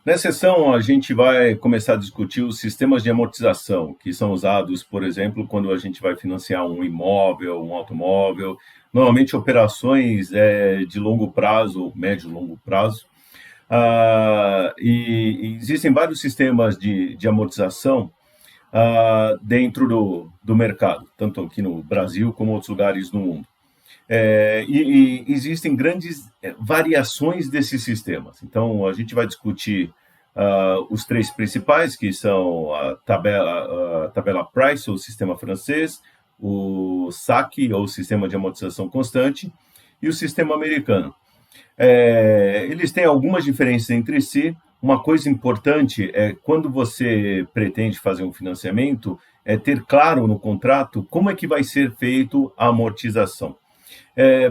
Nessa sessão, a gente vai começar a discutir os sistemas de amortização, que são usados, por exemplo, quando a gente vai financiar um imóvel, um automóvel, normalmente operações de longo prazo, médio e longo prazo. E existem vários sistemas de amortização dentro do mercado, tanto aqui no Brasil como em outros lugares no mundo. E existem grandes variações desses sistemas. Então, a gente vai discutir os três principais, que são a tabela Price, ou sistema francês, o SAC, ou sistema de amortização constante, e o sistema americano. Eles têm algumas diferenças entre si. Uma coisa importante é, quando você pretende fazer um financiamento, é ter claro no contrato como é que vai ser feito a amortização.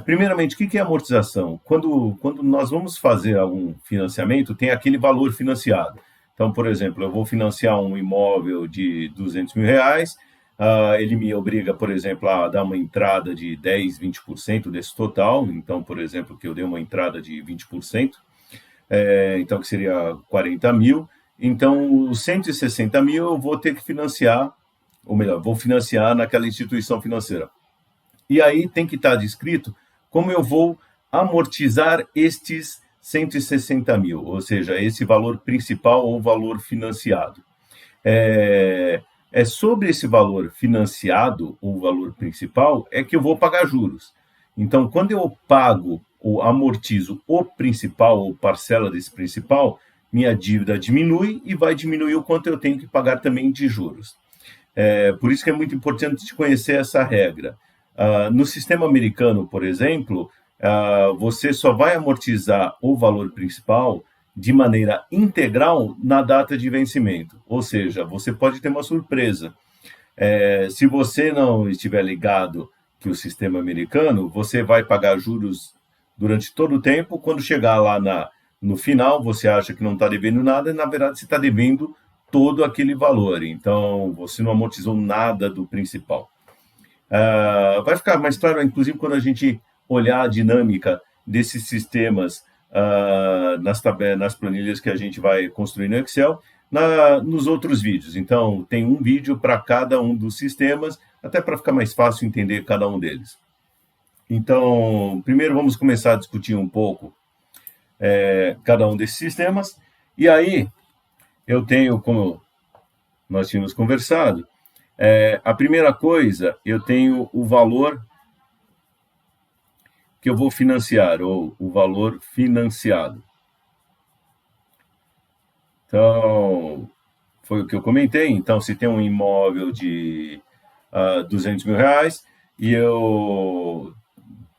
Primeiramente, o que é amortização? Quando nós vamos fazer algum financiamento, tem aquele valor financiado. Então, por exemplo, eu vou financiar um imóvel de R$200 mil, ele me obriga, por exemplo, a dar uma entrada de 10, 20% desse total. Então, por exemplo, que eu dei uma entrada de 20%, então que seria 40 mil. Então, os 160 mil eu vou ter que financiar, ou melhor, vou financiar naquela instituição financeira. E aí tem que estar descrito como eu vou amortizar estes 160 mil, ou seja, esse valor principal ou valor financiado. Sobre esse valor financiado, ou valor principal, é que eu vou pagar juros. Então, quando eu pago ou amortizo o principal ou parcela desse principal, minha dívida diminui e vai diminuir o quanto eu tenho que pagar também de juros. Por isso que é muito importante conhecer essa regra. No sistema americano, por exemplo, você só vai amortizar o valor principal de maneira integral na data de vencimento. Ou seja, você pode ter uma surpresa. Se você não estiver ligado que o sistema americano, você vai pagar juros durante todo o tempo. Quando chegar lá no final, você acha que não está devendo nada, e na verdade você está devendo todo aquele valor. Então, você não amortizou nada do principal. Vai ficar mais claro, inclusive, quando a gente olhar a dinâmica desses sistemas nas planilhas que a gente vai construir no Excel, nos outros vídeos. Então, tem um vídeo para cada um dos sistemas, até para ficar mais fácil entender cada um deles. Então, primeiro vamos começar a discutir um pouco cada um desses sistemas. E aí, eu tenho, como nós tínhamos conversado, a primeira coisa, eu tenho o valor que eu vou financiar, ou o valor financiado. Então, foi o que eu comentei. Então, se tem um imóvel de R$200 mil e eu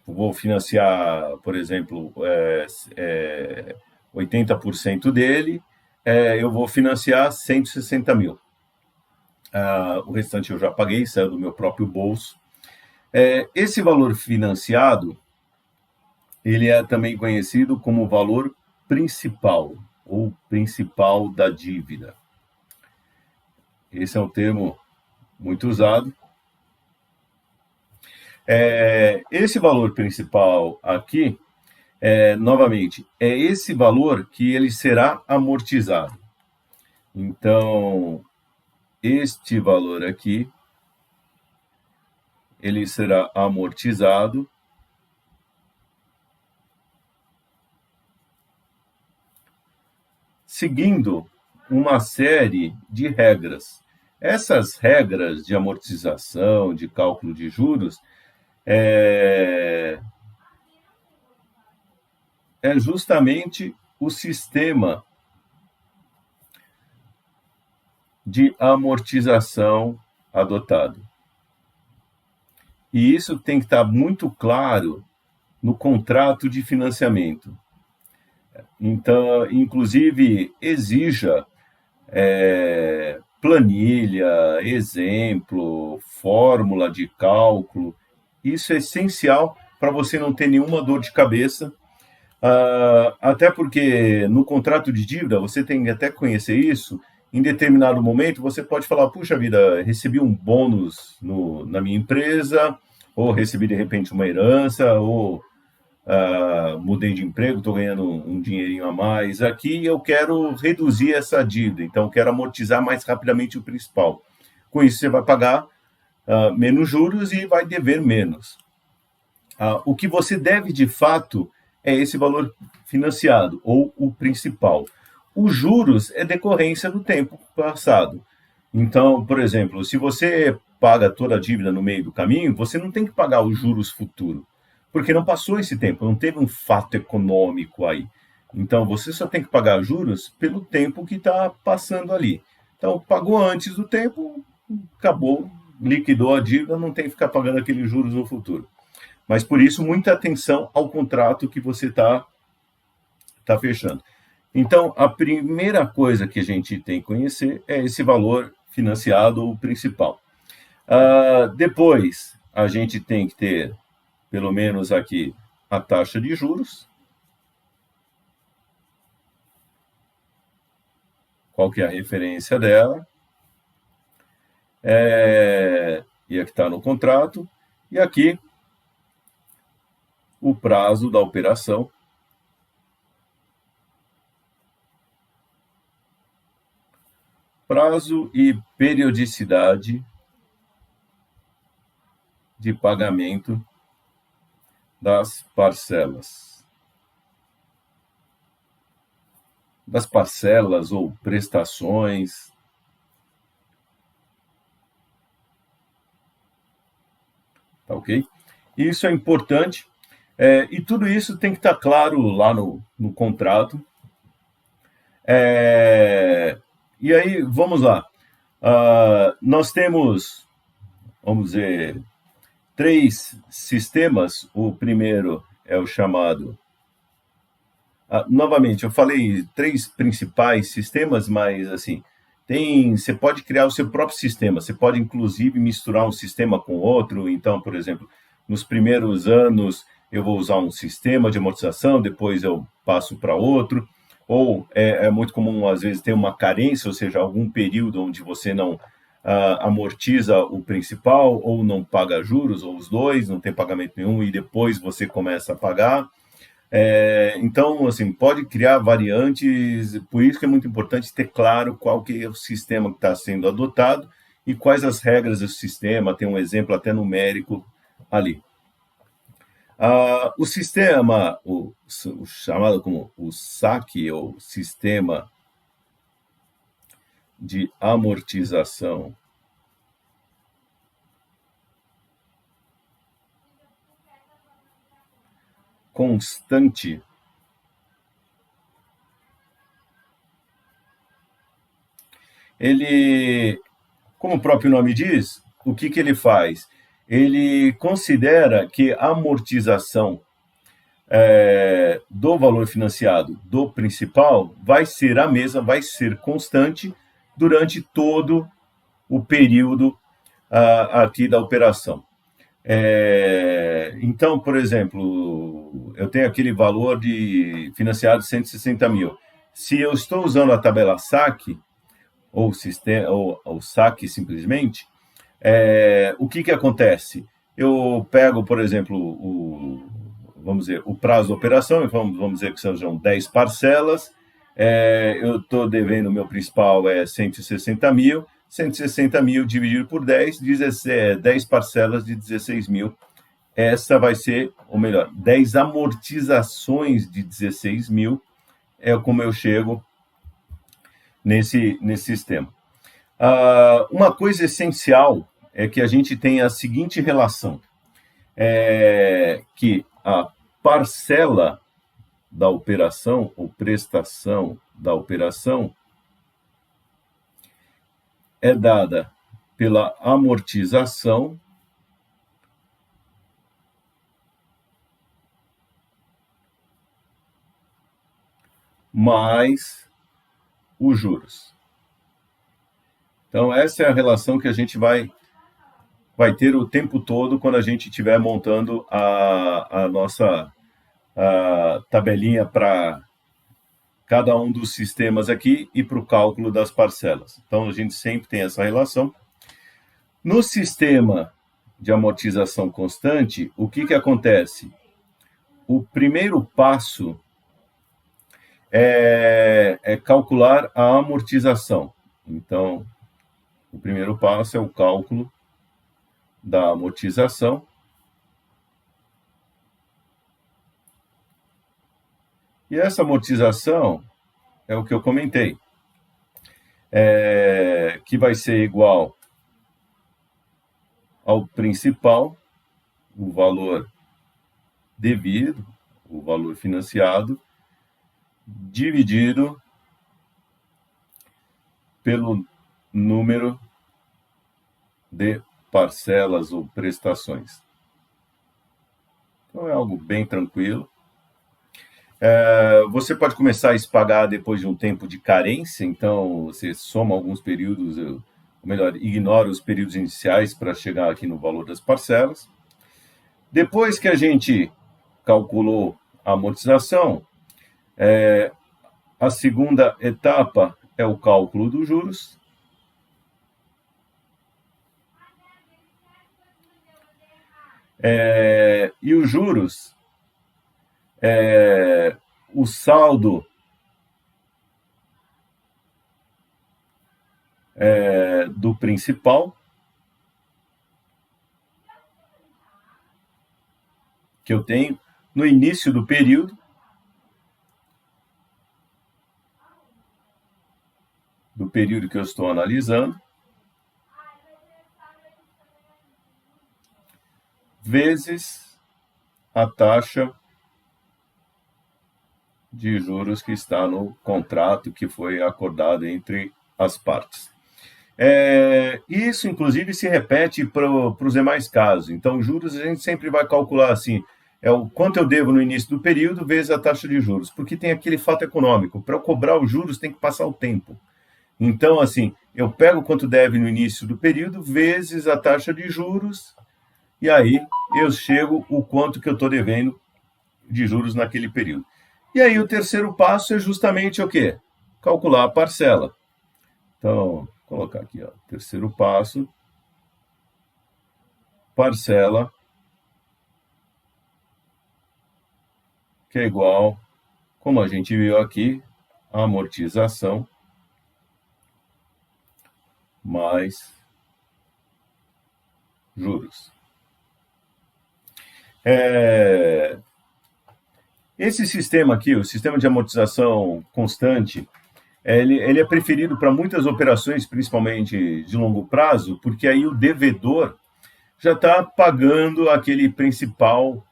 vou financiar, por exemplo, 80% dele, eu vou financiar 160 mil. O restante eu já paguei, saiu do meu próprio bolso. Esse valor financiado, ele é também conhecido como valor principal, ou principal da dívida. Esse é um termo muito usado. Esse valor principal aqui, novamente, é esse valor que ele será amortizado. Então, este valor aqui, ele será amortizado seguindo uma série de regras. Essas regras de amortização, de cálculo de juros, é justamente o sistema de amortização adotado. E isso tem que estar muito claro no contrato de financiamento. Então, inclusive, exija planilha, exemplo, fórmula de cálculo. Isso é essencial para você não ter nenhuma dor de cabeça, até porque no contrato de dívida, você tem que até conhecer isso. Em determinado momento, você pode falar, puxa vida, recebi um bônus na minha empresa, ou recebi, de repente, uma herança, ou mudei de emprego, estou ganhando um dinheirinho a mais aqui, eu quero reduzir essa dívida, então eu quero amortizar mais rapidamente o principal. Com isso, você vai pagar menos juros e vai dever menos. O que você deve, de fato, é esse valor financiado, ou o principal. Os juros é decorrência do tempo passado. Então, por exemplo, se você paga toda a dívida no meio do caminho, você não tem que pagar os juros futuros, porque não passou esse tempo, não teve um fato econômico aí. Então, você só tem que pagar juros pelo tempo que está passando ali. Então, pagou antes do tempo, acabou, liquidou a dívida, não tem que ficar pagando aqueles juros no futuro. Mas, por isso, muita atenção ao contrato que você está fechando. Então, a primeira coisa que a gente tem que conhecer é esse valor financiado, o principal. Depois, a gente tem que ter, pelo menos aqui, a taxa de juros. Qual que é a referência dela? E aqui está no contrato. E aqui, o prazo da operação. Prazo e periodicidade de pagamento das parcelas. Das parcelas ou prestações. Tá ok? Isso é importante. E tudo isso tem que estar claro lá no contrato. E aí, vamos lá. Nós temos, vamos dizer, 3 sistemas. O primeiro é o chamado... novamente, eu falei 3 principais sistemas, mas assim, você pode criar o seu próprio sistema. Você pode, inclusive, misturar um sistema com outro. Então, por exemplo, nos primeiros anos, eu vou usar um sistema de amortização, depois eu passo para outro. Ou é muito comum, às vezes, ter uma carência, ou seja, algum período onde você não amortiza o principal, ou não paga juros, ou os dois, não tem pagamento nenhum, e depois você começa a pagar. Então, assim, pode criar variantes, por isso que é muito importante ter claro qual que é o sistema que está sendo adotado e quais as regras do sistema, tem um exemplo até numérico ali. O sistema, o chamado como o SAC, ou Sistema de Amortização Constante, ele, como o próprio nome diz, o que ele faz? Ele considera que a amortização do valor financiado do principal vai ser a mesma, vai ser constante durante todo o período aqui da operação. Então, por exemplo, eu tenho aquele valor de financiado de 160 mil. Se eu estou usando a tabela SAC, ou SAC simplesmente, o que acontece? Eu pego, por exemplo, vamos dizer, o prazo da operação, vamos dizer que sejam 10 parcelas, eu estou devendo, meu principal é 160 mil, 160 mil dividido por 10, 10 parcelas de 16 mil. Essa vai ser, ou melhor, 10 amortizações de 16 mil, é como eu chego nesse sistema. Uma coisa essencial é que a gente tem a seguinte relação, que a parcela da operação, ou prestação da operação, é dada pela amortização mais os juros. Então, essa é a relação que a gente vai ter o tempo todo quando a gente estiver montando a nossa tabelinha para cada um dos sistemas aqui e para o cálculo das parcelas. Então, a gente sempre tem essa relação. No sistema de amortização constante, o que acontece? o primeiro passo é calcular a amortização. Então, o primeiro passo é o cálculo da amortização. E essa amortização é o que eu comentei, que vai ser igual ao principal, o valor devido, o valor financiado, dividido pelo número de parcelas ou prestações. Então é algo bem tranquilo. Você pode começar a se pagar depois de um tempo de carência, então você soma alguns períodos, ou melhor, ignora os períodos iniciais para chegar aqui no valor das parcelas. Depois que a gente calculou a amortização, a segunda etapa é o cálculo dos juros. E os juros, o saldo do principal, que eu tenho no início do período, que eu estou analisando, vezes a taxa de juros que está no contrato que foi acordado entre as partes. Isso, inclusive, se repete para os demais casos. Então, juros a gente sempre vai calcular assim, é o quanto eu devo no início do período vezes a taxa de juros, porque tem aquele fato econômico. Para eu cobrar os juros tem que passar o tempo. Então, assim, eu pego quanto deve no início do período vezes a taxa de juros e aí eu chego o quanto que eu estou devendo de juros naquele período. E aí o terceiro passo é justamente o quê? Calcular a parcela. Então, vou colocar aqui, ó, terceiro passo, parcela, que é igual, como a gente viu aqui, a amortização mais juros. Esse sistema aqui, o sistema de amortização constante, ele é preferido para muitas operações, principalmente de longo prazo, porque aí o devedor já está pagando aquele principal,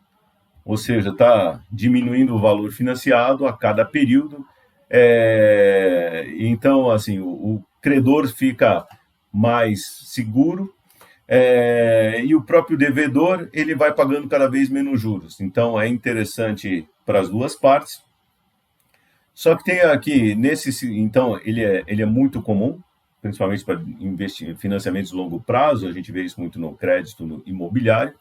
ou seja, está diminuindo o valor financiado a cada período. Então, assim, o credor fica mais seguro, e o próprio devedor ele vai pagando cada vez menos juros. Então, é interessante para as duas partes. Só que tem aqui, então, ele é muito comum, principalmente para financiamentos de longo prazo, a gente vê isso muito no crédito no imobiliário.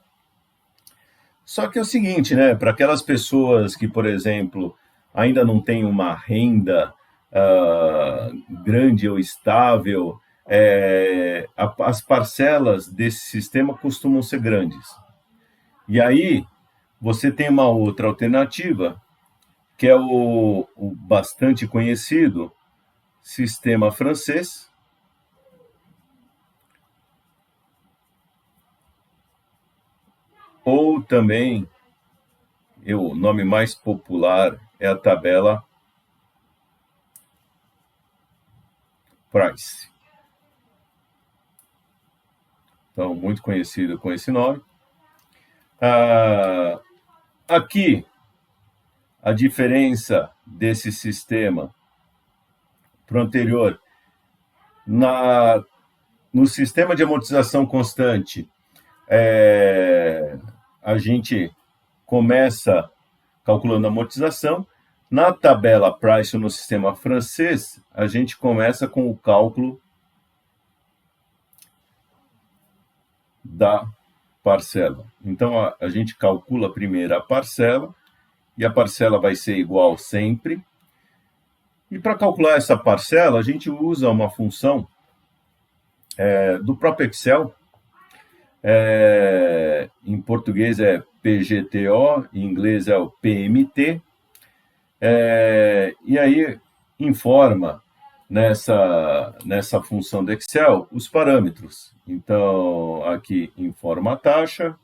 Só que é o seguinte, né, para aquelas pessoas que, por exemplo, ainda não têm uma renda grande ou estável, as parcelas desse sistema costumam ser grandes. E aí, você tem uma outra alternativa, que é o bastante conhecido sistema francês, ou também, o nome mais popular é a tabela Price. Então, muito conhecido com esse nome. Aqui, a diferença desse sistema para o anterior, no sistema de amortização constante, a gente começa calculando a amortização. Na tabela Price, no sistema francês, a gente começa com o cálculo da parcela. Então, a gente calcula primeiro a parcela, e a parcela vai ser igual sempre. E para calcular essa parcela, a gente usa uma função do próprio Excel. Em português é PGTO, em inglês é o PMT, e aí informa nessa função do Excel os parâmetros. Então, aqui informa a taxa,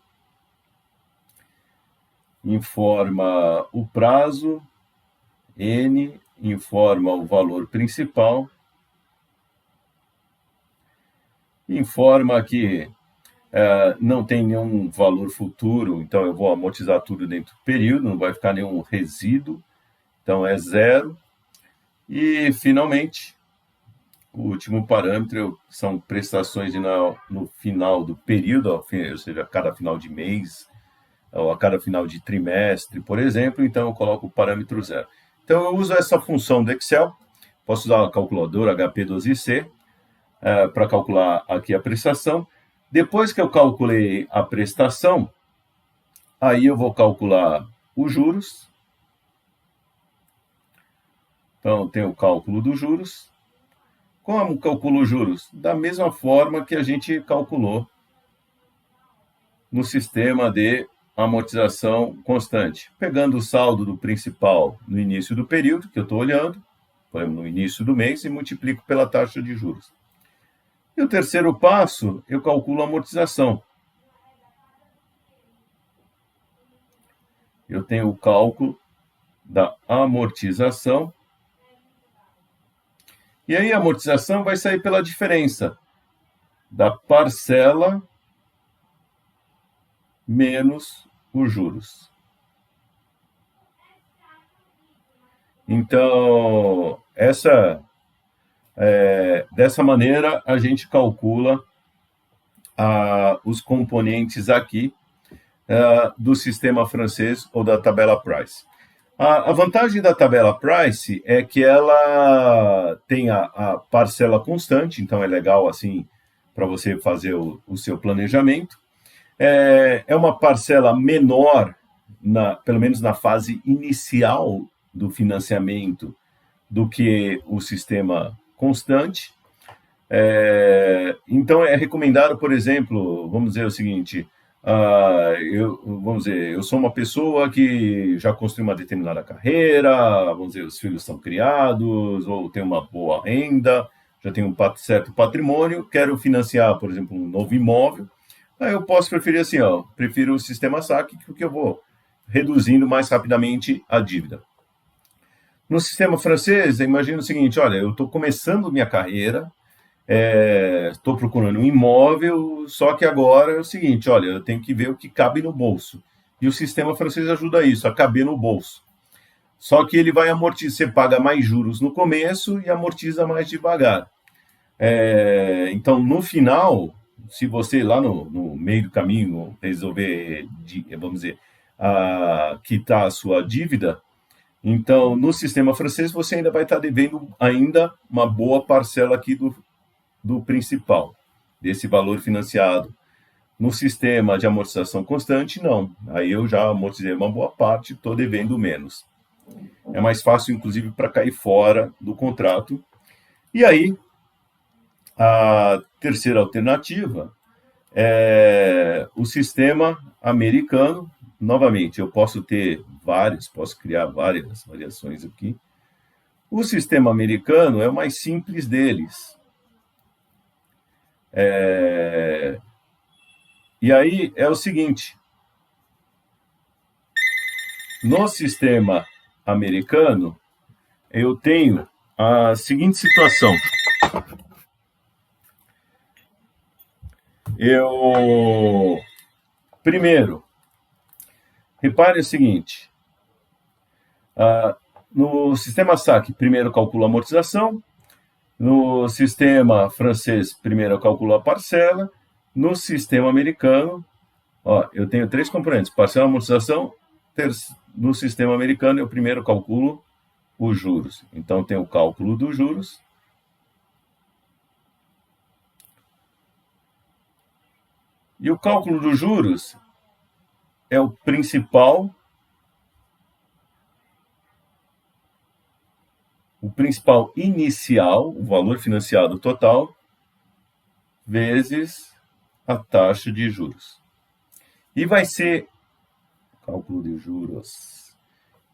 informa o prazo, N, informa o valor principal, informa que não tem nenhum valor futuro, então eu vou amortizar tudo dentro do período, não vai ficar nenhum resíduo, então é 0. E, finalmente, o último parâmetro são prestações no final do período, ou seja, a cada final de mês, ou a cada final de trimestre, por exemplo, então eu coloco o parâmetro 0. Então eu uso essa função do Excel, posso usar a calculadora HP12C para calcular aqui a prestação. Depois que eu calculei a prestação, aí eu vou calcular os juros. Então, tem o cálculo dos juros. Como calculo os juros? Da mesma forma que a gente calculou no sistema de amortização constante. Pegando o saldo do principal no início do período, que eu estou olhando, por exemplo, no início do mês, e multiplico pela taxa de juros. E o terceiro passo, eu calculo a amortização. Eu tenho o cálculo da amortização. E aí a amortização vai sair pela diferença da parcela menos os juros. Então, dessa maneira, a gente calcula os componentes aqui do sistema francês ou da tabela Price. A vantagem da tabela Price é que ela tem a parcela constante, então é legal assim para você fazer o seu planejamento. É uma parcela menor, pelo menos na fase inicial do financiamento, do que o sistema constante. Então é recomendado, por exemplo, vamos dizer o seguinte, eu sou uma pessoa que já construiu uma determinada carreira, vamos dizer, os filhos são criados, ou tem uma boa renda, já tenho um certo patrimônio, quero financiar, por exemplo, um novo imóvel, aí eu posso preferir assim, prefiro o sistema saque, porque eu vou reduzindo mais rapidamente a dívida. No sistema francês, imagina o seguinte, olha, eu estou começando minha carreira, estou procurando um imóvel, só que agora é o seguinte, olha, eu tenho que ver o que cabe no bolso. E o sistema francês ajuda isso, a caber no bolso. Só que ele vai amortizar, você paga mais juros no começo e amortiza mais devagar. Então, no final, se você lá no meio do caminho resolver, vamos dizer, quitar a sua dívida, então, no sistema francês, você ainda vai estar devendo ainda uma boa parcela aqui do principal, desse valor financiado. No sistema de amortização constante, não. Aí eu já amortizei uma boa parte, estou devendo menos. É mais fácil, inclusive, para cair fora do contrato. E aí, a terceira alternativa é o sistema americano. Novamente, eu posso criar várias variações aqui. O sistema americano é o mais simples deles. E aí é o seguinte, no sistema americano, eu tenho a seguinte situação. Primeiro, repare o seguinte, no sistema saque, primeiro eu calculo a amortização, no sistema francês, primeiro eu calculo a parcela, no sistema americano, eu tenho 3 componentes, parcela, amortização, no sistema americano eu primeiro calculo os juros. Então, tem o cálculo dos juros, e o cálculo dos juros é o principal inicial, o valor financiado total, vezes a taxa de juros. E vai ser cálculo de juros.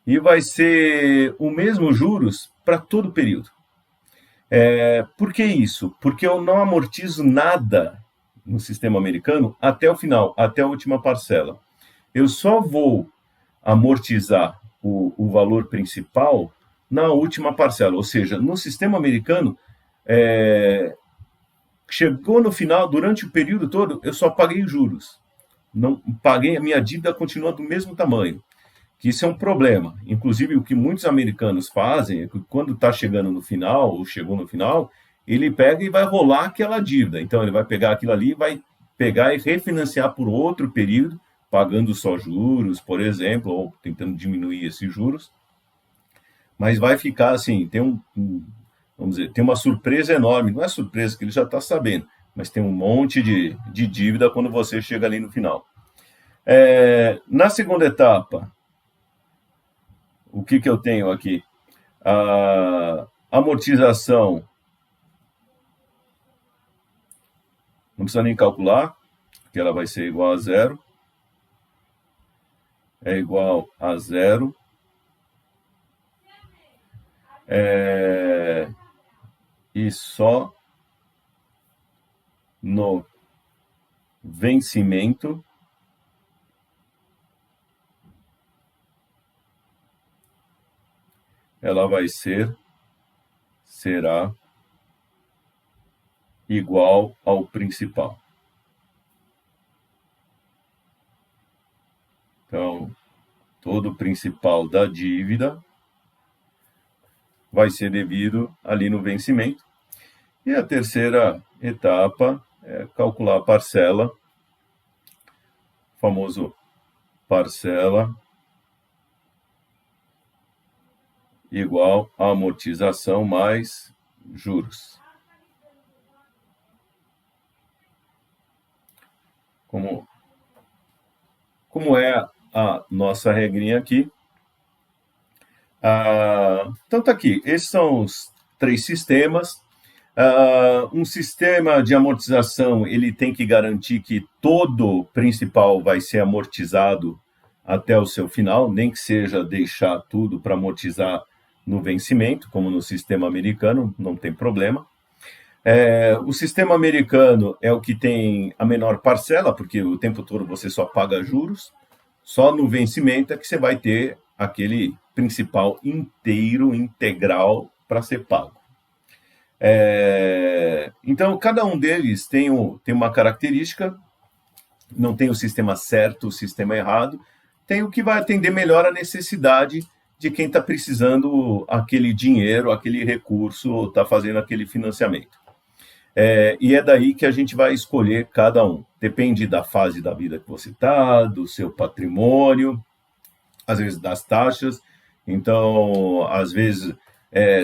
E vai ser o mesmo juros para todo o período. Por que isso? Porque eu não amortizo nada no sistema americano até o final, até a última parcela. Eu só vou amortizar o valor principal na última parcela. Ou seja, no sistema americano, chegou no final, durante o período todo, eu só paguei juros. Não paguei, a minha dívida continua do mesmo tamanho. Que isso é um problema. Inclusive, o que muitos americanos fazem é que quando está chegando no final, ou chegou no final, ele pega e vai rolar aquela dívida. Então, ele vai pegar aquilo ali, vai pegar e refinanciar por outro período, pagando só juros, por exemplo, ou tentando diminuir esses juros. Mas vai ficar assim, vamos dizer, tem uma surpresa enorme. Não é surpresa que ele já está sabendo, mas tem um monte de dívida quando você chega ali no final. Na segunda etapa, o que eu tenho aqui? A amortização, não precisa nem calcular, porque ela vai ser igual a zero. É igual a zero. E só no vencimento ela será igual ao principal. Então, todo o principal da dívida vai ser devido ali no vencimento. E a terceira etapa é calcular a parcela, famoso parcela igual a amortização mais juros. Como é a nossa regrinha aqui? Então tá aqui, esses são os 3 sistemas. Um sistema de amortização, ele tem que garantir que todo principal vai ser amortizado até o seu final, nem que seja deixar tudo para amortizar no vencimento, como no sistema americano, não tem problema. O sistema americano é o que tem a menor parcela, porque o tempo todo você só paga juros, só no vencimento é que você vai ter aquele principal inteiro, integral, para ser pago. Então, cada um deles tem uma característica, não tem o sistema certo, o sistema errado, tem o que vai atender melhor a necessidade de quem está precisando aquele dinheiro, aquele recurso, está fazendo aquele financiamento. E é daí que a gente vai escolher cada um. Depende da fase da vida que você está, do seu patrimônio, às vezes das taxas. Então, às vezes,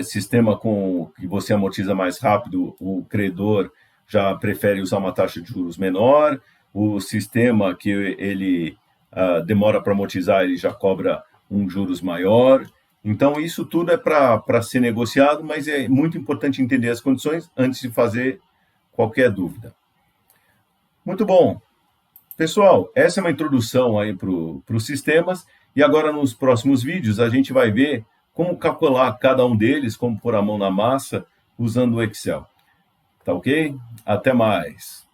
sistema com que você amortiza mais rápido, o credor já prefere usar uma taxa de juros menor. O sistema que ele demora para amortizar, ele já cobra um juros maior. Então, isso tudo é para ser negociado, mas é muito importante entender as condições antes de fazer qualquer dúvida. Muito bom. Pessoal, essa é uma introdução aí para os sistemas, e agora nos próximos vídeos a gente vai ver como calcular cada um deles, como pôr a mão na massa, usando o Excel. Tá ok? Até mais.